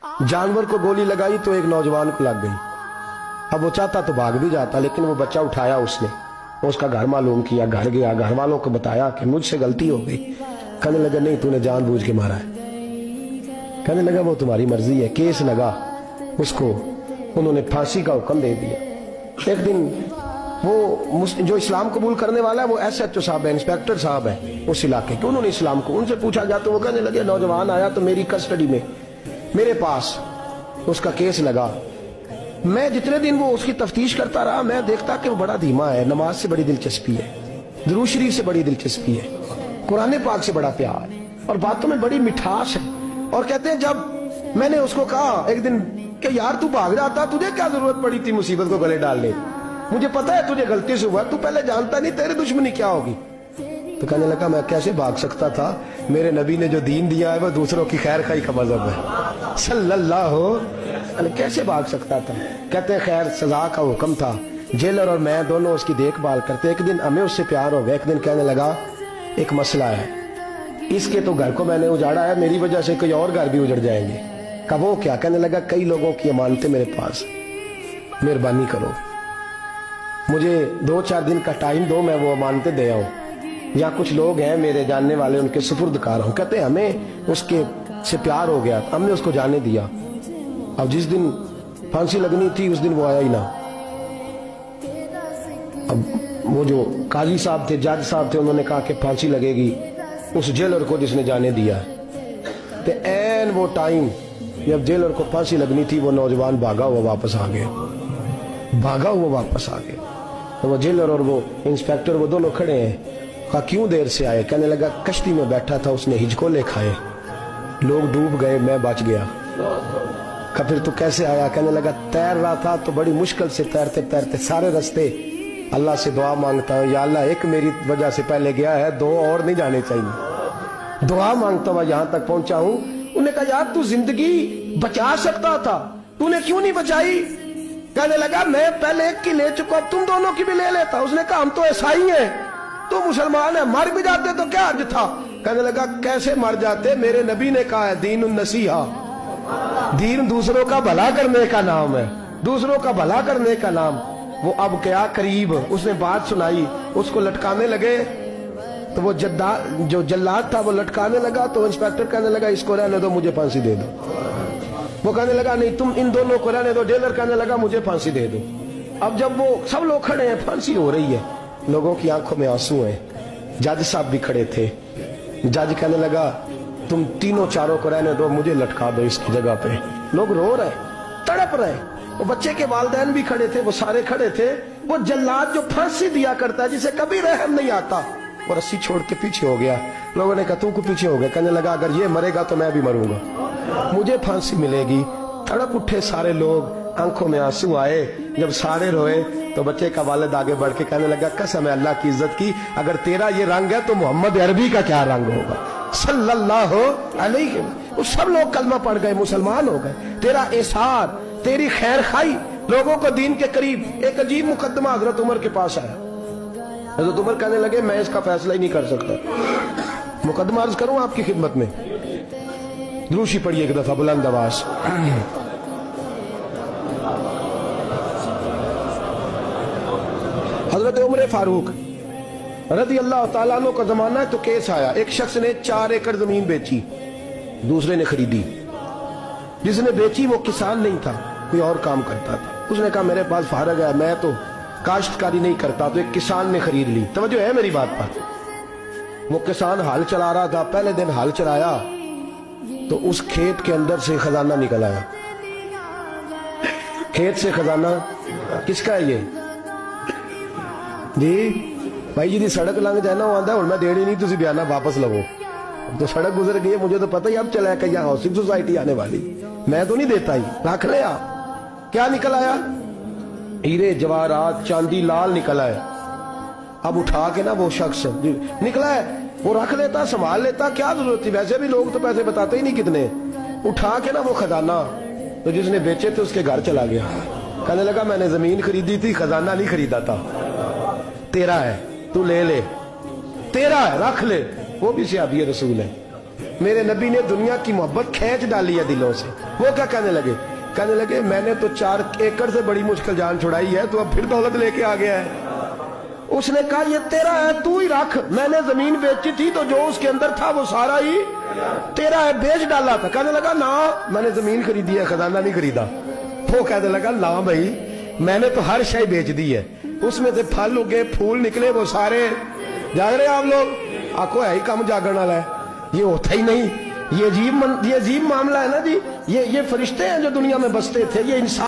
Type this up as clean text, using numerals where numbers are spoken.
जानवर को गोली लगाई तो एक नौजवान को लग गई। अब वो चाहता तो भाग भी जाता, लेकिन वो बच्चा उठाया उसने, उसका घर मालूम किया, घर गया, घर वालों को बताया कि मुझसे गलती हो गई। कहने लगा नहीं, तूने जानबूझ के मारा है। कहने लगा वो तुम्हारी मर्जी है। केस लगा, उसको उन्होंने फांसी का हुक्म दे दिया। एक दिन वो जो इस्लाम कबूल करने वाला है वो SHO साहब है, इंस्पेक्टर साहब है उस इलाके के, उन्होंने इस्लाम को उनसे पूछा गया तो वो कहने लगे नौजवान आया तो मेरी कस्टडी में मेरे पास उसका केस लगा। मैं जितने दिन वो उसकी तफ्तीश करता रहा मैं देखता कि वो बड़ा धीमा है, नमाज से बड़ी दिलचस्पी है, दुरूद शरीफ से बड़ी दिलचस्पी है, कुरान पाक से बड़ा प्यार है और बातों में बड़ी मिठास है। और कहते हैं जब मैंने उसको कहा एक दिन कि यार तू भाग जाता, तुझे क्या जरूरत पड़ी थी मुसीबत को गले डालने, मुझे पता है तुझे गलती से हुआ, तू पहले जानता नहीं तेरी दुश्मनी क्या होगी। तो कहने लगा मैं कैसे भाग सकता था, मेरे नबी ने जो दीन दिया है वो दूसरों की खैर खाई का मजहब है सल्लल्लाहु अलैहि, कैसे भाग सकता था। कहते हैं खैर सजा का हुक्म था, जेलर और मैं दोनों उसकी देखभाल करते। एक दिन हमें उससे प्यार हो गया, एक दिन कहने लगा एक मसला है, इसके तो घर को मैंने उजाड़ा है, मेरी वजह से कोई और घर भी उजड़ जाएंगे। कब वो क्या? कहने लगा कई लोगों की अमानतें मेरे पास, मेहरबानी करो मुझे 2-4 दिन का टाइम दो, मैं वो अमानतें दे आऊं, या कुछ लोग हैं मेरे जानने वाले उनके सुपुर्द कार हूं। कहते हैं हमें उसके से प्यार हो गया, हमने उसको जाने दिया। अब जिस दिन फांसी लगनी थी उस दिन वो आया ही ना। अब वो जो काजी साहब थे, जज साहब थे, उन्होंने कहा कि फांसी लगेगी उस जेलर को जिसने जाने दिया। तो एन वो टाइम जब जेलर को फांसी लगनी थी वो नौजवान भागा हुआ वापस आ गया, भागा हुआ वापस आ गया। तो वो जेलर और वो इंस्पेक्टर वो दोनों खड़े हैं। कहा क्यों देर से आए? कहने लगा कश्ती में बैठा था, उसने हिचकोले खाए, लोग डूब गए, मैं बच गया। कहा फिर तू कैसे आया? कहने लगा तैर रहा था तो बड़ी मुश्किल से तैरते तैरते सारे रास्ते अल्लाह से दुआ मांगता हूँ, या अल्लाह एक मेरी वजह से पहले गया है, 2 और नहीं जाने चाहिए, दुआ मांगता हुआ यहाँ तक पहुंचा हूँ। उन्होंने कहा यार तू जिंदगी बचा सकता था, तूने क्यों नहीं बचाई? कहने लगा मैं पहले एक की ले चुका, तुम दोनों की भी ले लेता। उसने कहा हम तो ईसाई हैं, तो मुसलमान है, मर भी जाते तो क्या अर्ज था। कहने लगा कैसे मर जाते, मेरे नबी ने कहा है दीन नसीहा, दीन दूसरों का भला करने का नाम है, दूसरों का भला करने का नाम। वो अब क्या करीब उसने बात सुनाई, उसको लटकाने लगे तो वो जो जल्लाद था वो लटकाने लगा, तो इंस्पेक्टर कहने लगा इसको रहने दो, मुझे फांसी दे दो। वो कहने लगा नहीं तुम इन दोनों को रहने दो। जेलर कहने लगा मुझे फांसी दे दो। अब जब वो सब लोग खड़े हैं, फांसी हो रही है, लोगों की आंखों में आंसू हैं, जज साहब भी खड़े थे। जज कहने लगा तुम तीनों चारों को रहने दो, मुझे लटका दो इसकी जगह पे। लोग रो रहे, तड़प रहे, वो बच्चे के वालिदैन भी खड़े थे, वो सारे खड़े थे। वो जल्लाद जो फांसी दिया करता है, जिसे कभी रहम नहीं आता, वो रस्सी छोड़ के पीछे हो गया। लोगों ने कहा तू को पीछे हो गया? कहने लगा अगर ये मरेगा तो मैं भी मरूंगा, मुझे फांसी मिलेगी। तड़प उठे सारे लोग, आंखों में आंसू आए। जब सारे रोए तो बच्चे का वालिद आगे बढ़ के कहने लगा कसम है अल्लाह की इज्जत की, अगर तेरा ये रंग है तो मोहम्मद अरबी का क्या रंग होगा सल्लल्लाहु अलैहि। वो सब लोग कलमा पढ़ गए, मुसलमान हो गए। तेरा एसार, तेरी खैर खाई लोगों को दीन के करीब। एक अजीब मुकदमा हजरत उमर के पास आया। हजरत उमर कहने लगे मैं इसका फैसला ही नहीं कर सकता, मुकदमा अर्ज करूं आपकी खिदमत में। द्रूशी पढ़िए एक दफा बुलंद आवाज। हजरत उमर फारूक रज़ी अल्लाह ताला अन्हु का जमाना है, तो केस आया। एक शख्स ने 4 एकड़ जमीन बेची, दूसरे ने खरीदी। जिसने बेची वो किसान नहीं था, कोई और काम करता था। उसने कहा मेरे पास फारग है, मैं तो काश्तकारी नहीं करता, तो एक किसान ने खरीद ली। तवज्जो है मेरी बात पर। वो किसान हल चला रहा था, पहले दिन हल चलाया तो उस खेत के अंदर से खजाना निकल आया। खेत से खजाना किसका है? ये जी भाई जी दी सड़क लंघ जाए ना, वो आंदा हुण मैं देनी नहीं, तुसी बयाना वापस लवो। तो सड़क गुजर गई है, मुझे तो पता ही अब चला कि यहाँ हाउसिंग सोसाइटी आने वाली, मैं तो नहीं देता ही, रख लिया। क्या निकल आया? हीरे जवाहरात चांदी लाल निकल आया। अब उठा के ना वो शख्स निकला है, वो रख लेता, संभाल लेता, क्या जरूरत थी? वैसे भी लोग तो पैसे बताते ही नहीं कितने। उठा के ना वो खजाना तो जिसने बेचे थे उसके घर चला गया। कहने लगा मैंने जमीन खरीदी थी, खजाना नहीं खरीदा था, तेरा है, तू ले ले, तेरा है, रख ले। वो भी सहाबी रसूल है। میرے نبی نے دنیا کی محبت کھینچ ڈالی ہے دلوں سے. وہ کیا کہنے لگے میں نے تو 4 ایکڑ سے بڑی مشکل جان چھڑائی ہے, تو اب پھر دولت لے کے آ گیا ہے. اس نے کہا یہ تیرا ہے, تو ہی رکھ, میں نے زمین بیچی تھی تو جو اس کے اندر تھا وہ سارا ہی تیرا ہے, بیچ ڈالا تھا. کہنے لگا نا میں نے زمین خریدی ہے, خزانہ نہیں خریدا. وہ کہنے لگا نا بھائی میں نے تو ہر شے بیچ دی ہے, اس میں سے پھل اگے پھول نکلے وہ سارے. جاگ رہے آپ لوگ؟ آنکھوں ہے ہی کم جاگرن والا ہے, یہ ہوتا ہی نہیں. یہ عجیب معاملہ ہے نا جی. یہ فرشتے ہیں جو دنیا میں بستے تھے, یہ انسان